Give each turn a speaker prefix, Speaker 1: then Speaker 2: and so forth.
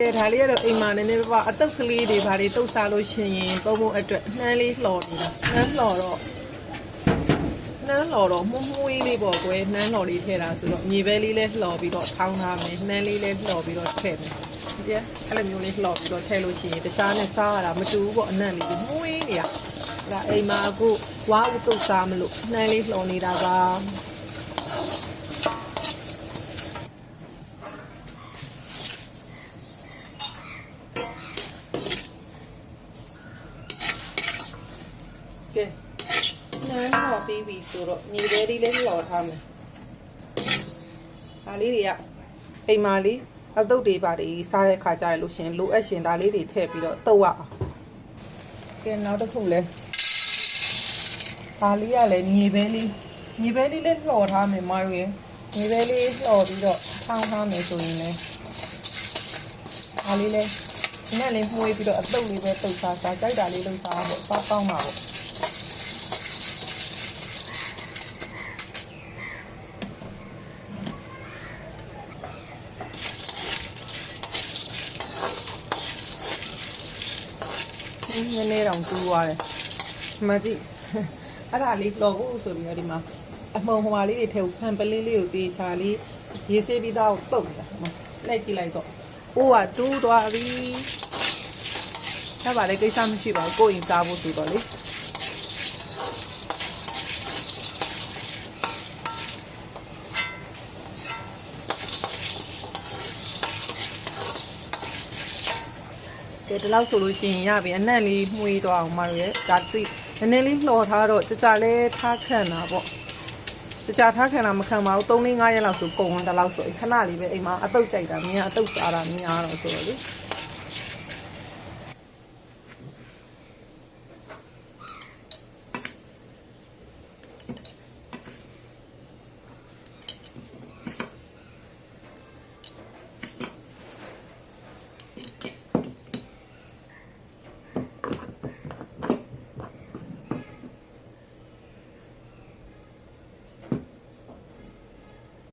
Speaker 1: ဒါလေးကတော့အိမ်မှာနည်းနည်းပါအတုပ်ကလေးတွေဗာတွေတုပ်စားလို့ရှင်ရင်ပုံပုံအတွက်နှမ်းလေးလှော်နေတာနှမ်းလှော်တော့မှုမှုလေးပေါ့ကွယ်နှမ်းလှော်လေးထည့်တာဆိုတော့မြေပဲလေးလည်းလှော်ပြီးတော့ထောင်းထားမယ်နှမ်းလေးလည်းလှော်ပြီးတော့ထည့်မယ်ဒီအဲ့လိုမျိုးလေးလှော်ပြီးတော့ထည့်လို့ရှိရင်တခြားနဲ့စားရတာမတူဘူးပေါ့အနံ့လေးမှုဝင်းနေရဒါအိမ်မှာအခုဝါးဥတုပ်စားမလို့နှမ်းလေးလှော်နေတာပါကဲနှမ်းတော့ပြီးပြီဆိုတော့ညီပဲလေးလည်းလှော်ထားမယ်ဒါလေးတွေကအိမ်မာလေးအတုပ်တွေပါတွေစားတဲ့ခါကြရလို့ရှင်လိုအပ်ရှင်ဒါလေးတွေထည့်ပြီးတော့တုပ်ရအောင်ကဲနောက်တစ်ခုလဲဒါလေးကလည်းညီပဲလေးလည်းလှော်ထားမယ်မတို့ရဲ့ညီပဲလေးလှော်ပြီးတော့ထောင်းထားမယ်ဆိုရင်လည်းဒါလေးလည်းဒီနဲ့လေးမှုေးပြီးတော့အတုပ်လေးပဲတုပ်စားကြိုက်တာလေးလုပ်စားပေါ့စားကောင်းပါပေါ့နည်းနည်းတောင်တူသွားတယ်မကြည့်အဲ့ဒါလေးလော်ဖို့ဆိုပြီးတော့ဒီမှာအမုံဟိုဟာလေးတွေထဲကိုဖန်ပလင်းလေးကိုတေးချာလေးရေးစေးပြီးသားကိုတုတ်နေတာလိုက်ကြည့်လိုက်တော့ဟိုကတူးသွားပြီဒါပါလေကိစ္စမရှိပါဘူးကိုယ်ရင်စားဖို့ဆိုတော့လေကဲဒီလောက်ဆိုလို့ရှိရင်ရပြီအနံ့လေးမှုေးသွားအောင်မရရဲ့ဒါစီနည်းနည်းလေးလှော်ထားတော့ကြာလဲထားခံတာပေါ့ကြာထားခံတာမခံပါဘူး3-5ရက်လောက်ဆိုကုန်တယ်လောက်ဆိုခဏလေးပဲအိမ်မှာအတုပ်ကြိုက်တာမြင်အတုပ်စားတာမြင်ရတော့ဆိုတော့လေ